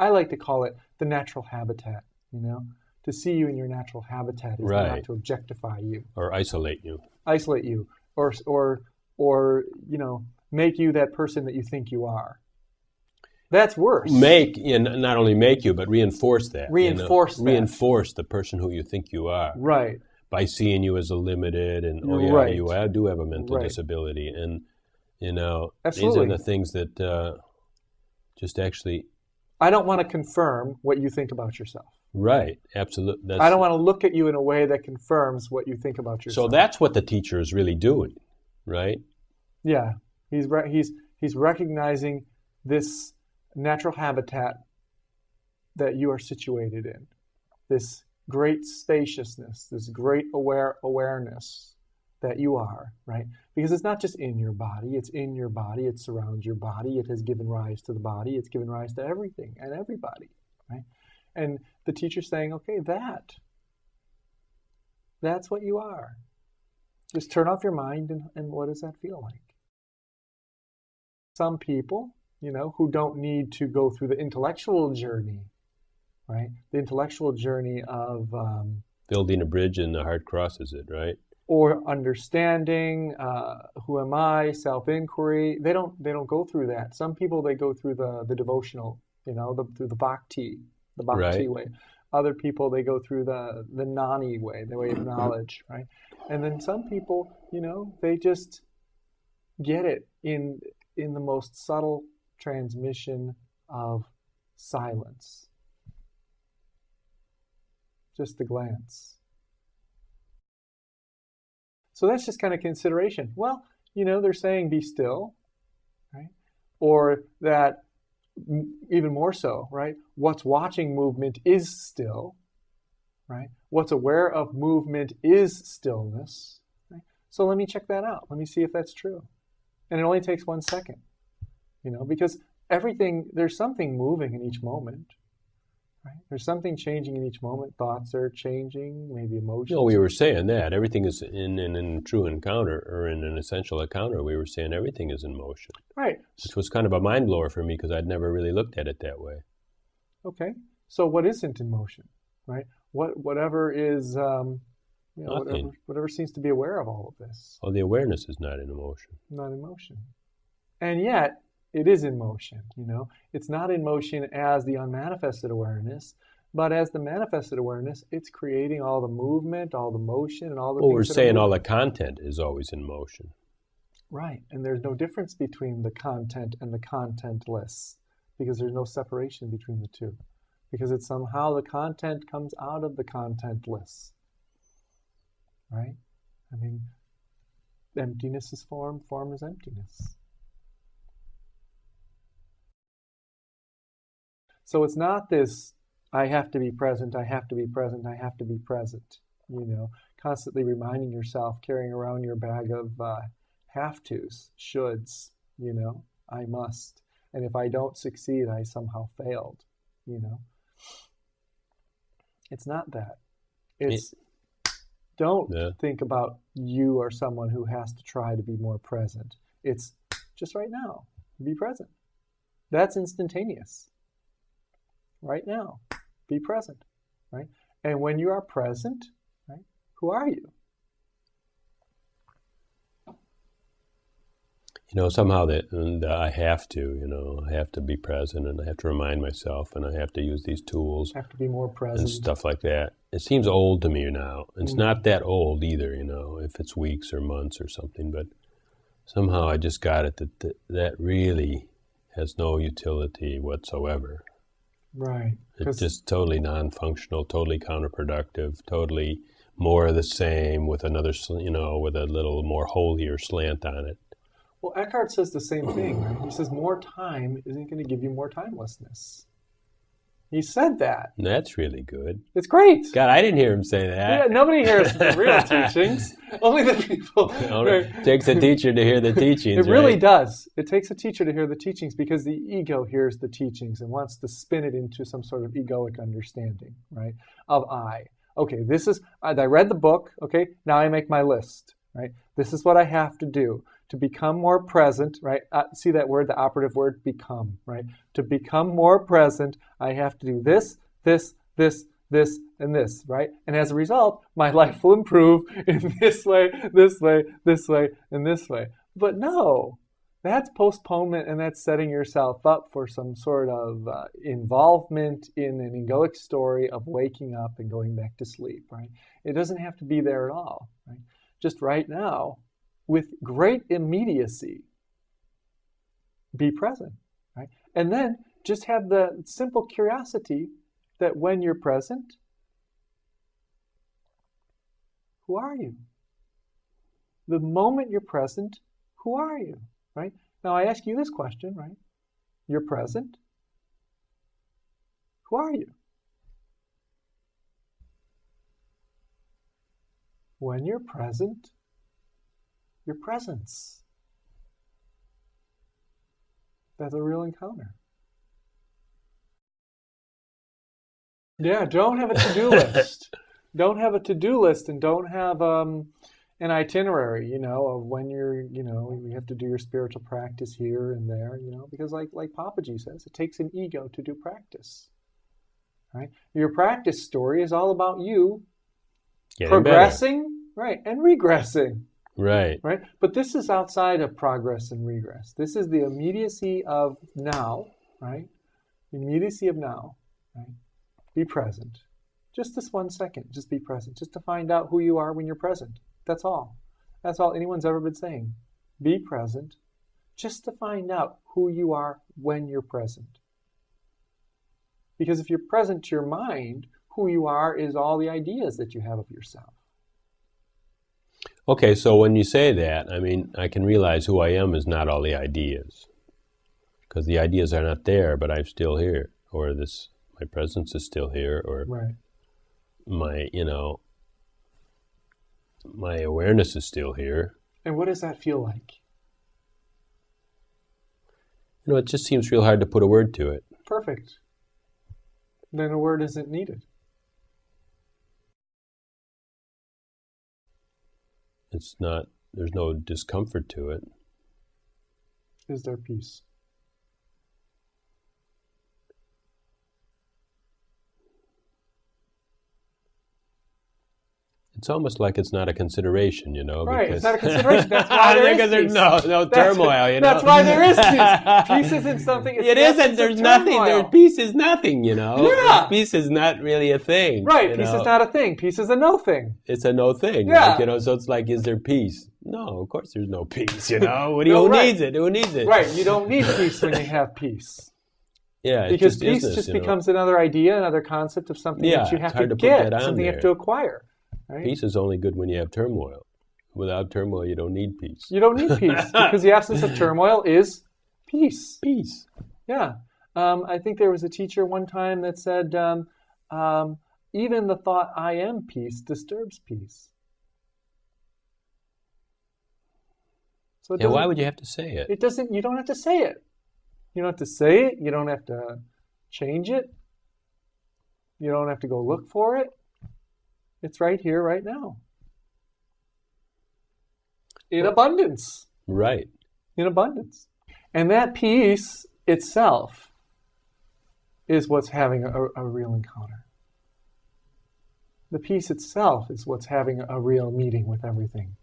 I like to call it the natural habitat, To see you in your natural habitat is not to objectify you. Or isolate you. Isolate you. Or make you that person that you think you are. That's worse. And not only make you, but reinforce that. Reinforce that. Reinforce the person who you think you are. Right. By seeing you as a limited and, right. you do have a mental disability. And, Absolutely. these are the things that just actually... I don't want to confirm what you think about yourself. Right, absolutely. I don't want to look at you in a way that confirms what you think about yourself. So that's what the teacher is really doing, right? Yeah, he's recognizing this natural habitat that you are situated in, this great spaciousness, this great awareness that you are, right? Because it's not just in your body, it's in your body, it surrounds your body, it has given rise to the body, it's given rise to everything and everybody, right? And the teacher's saying, okay, that's what you are. Just turn off your mind and what does that feel like? Some people, who don't need to go through the intellectual journey, right? The intellectual journey of... building a bridge and the heart crosses it, right? Or understanding, who am I, self-inquiry. They don't go through that. Some people, they go through the devotional, through the bhakti way. Other people, they go through the gnani way, the way of knowledge, right? And then some people, they just get it in the most subtle transmission of silence. Just a glance. So that's just kind of consideration. Well, they're saying be still, right? Or that even more so, right? What's watching movement is still, right? What's aware of movement is stillness, right? So let me check that out. Let me see if that's true. And it only takes 1 second, because there's something moving in each moment. Right? There's something changing in each moment. Thoughts are changing, maybe emotions. We were saying that. Everything is in a true encounter, or in an essential encounter, we were saying everything is in motion. Right. Which was kind of a mind blower for me because I'd never really looked at it that way. Okay. So what isn't in motion, right? Whatever is, whatever seems to be aware of all of this. Well, the awareness is not in emotion. Not in motion. And yet, it is in motion, It's not in motion as the unmanifested awareness, but as the manifested awareness, it's creating all the movement, all the motion, and all the things. Well, we're saying all the content is always in motion. Right, and there's no difference between the content and the contentless, because there's no separation between the two, because it's somehow the content comes out of the contentless, right? I mean, emptiness is form, form is emptiness. So it's not this, I have to be present, I have to be present, I have to be present, constantly reminding yourself, carrying around your bag of have-tos, shoulds, I must. And if I don't succeed, I somehow failed, It's not that. It's, don't think about you or someone who has to try to be more present. It's just right now, be present. That's instantaneous. Right now, be present, right? And when you are present, right, who are you? Somehow I have to be present, and I have to remind myself, and I have to use these tools. I have to be more present. And stuff like that. It seems old to me now. It's not that old either, if it's weeks or months or something, but somehow I just got it that really has no utility whatsoever. Right. It's just totally non-functional, totally counterproductive, totally more of the same with another, with a little more holier slant on it. Well, Eckhart says the same thing, right? He says more time isn't going to give you more timelessness. He said that. That's really good. It's great. God, I didn't hear him say that. Yeah, nobody hears the real teachings. Only the people. It takes a teacher to hear the teachings. It really does. It takes a teacher to hear the teachings because the ego hears the teachings and wants to spin it into some sort of egoic understanding, right? Of I. Okay, I read the book. Okay, now I make my list, right? This is what I have to do To become more present, right? See that word, the operative word, become, right? To become more present, I have to do this, this, this, this, and this, right? And as a result, my life will improve in this way, this way, this way, and this way. But no, that's postponement, and that's setting yourself up for some sort of involvement in an egoic story of waking up and going back to sleep, right? It doesn't have to be there at all, right? Just right now, with great immediacy, be present, right? And then just have the simple curiosity that when you're present, who are you? The moment you're present, who are you, right? Now I ask you this question, right? You're present. Who are you? When you're present, your presence. That's a real encounter. Yeah, don't have a to-do list. Don't have a to-do list, and don't have an itinerary, of when you're, you have to do your spiritual practice here and there, because like Papaji says, it takes an ego to do practice, right? Your practice story is all about you progressing, right, and regressing. Right. Right? But this is outside of progress and regress. This is the immediacy of now, right? The immediacy of now, right? Be present. Just this 1 second, just be present. Just to find out who you are when you're present. That's all. That's all anyone's ever been saying. Be present, just to find out who you are when you're present. Because if you're present to your mind, who you are is all the ideas that you have of yourself. Okay, so when you say that, I can realize who I am is not all the ideas. Because the ideas are not there, but I'm still here. Or my presence is still here, or right. My awareness is still here. And what does that feel like? It just seems real hard to put a word to it. Perfect. Then a word isn't needed. There's no discomfort to it. Is there peace? It's almost like it's not a consideration, Right, because it's not a consideration. That's why there is there's peace. no turmoil, That's why there is peace. Peace isn't something. It's it isn't. There's nothing. Peace is nothing, Yeah. Peace is not really a thing. Right, peace is not a thing. Peace is a no thing. It's a no thing. Yeah. So it's like, is there peace? No, of course there's no peace, Who needs it? Who needs it? Right, you don't need peace when you have peace. Yeah, because peace just becomes another idea, another concept of something that you have to get, something you have to acquire. Right? Peace is only good when you have turmoil. Without turmoil, you don't need peace. You don't need peace because the absence of turmoil is peace. Peace. Yeah. I think there was a teacher one time that said, even the thought I am peace disturbs peace. So why would you have to say it? It doesn't. You don't have to say it. You don't have to say it. You don't have to change it. You don't have to go look for it. It's right here, right now. In abundance. Right. In abundance. And that peace itself is what's having a real encounter. The peace itself is what's having a real meeting with everything.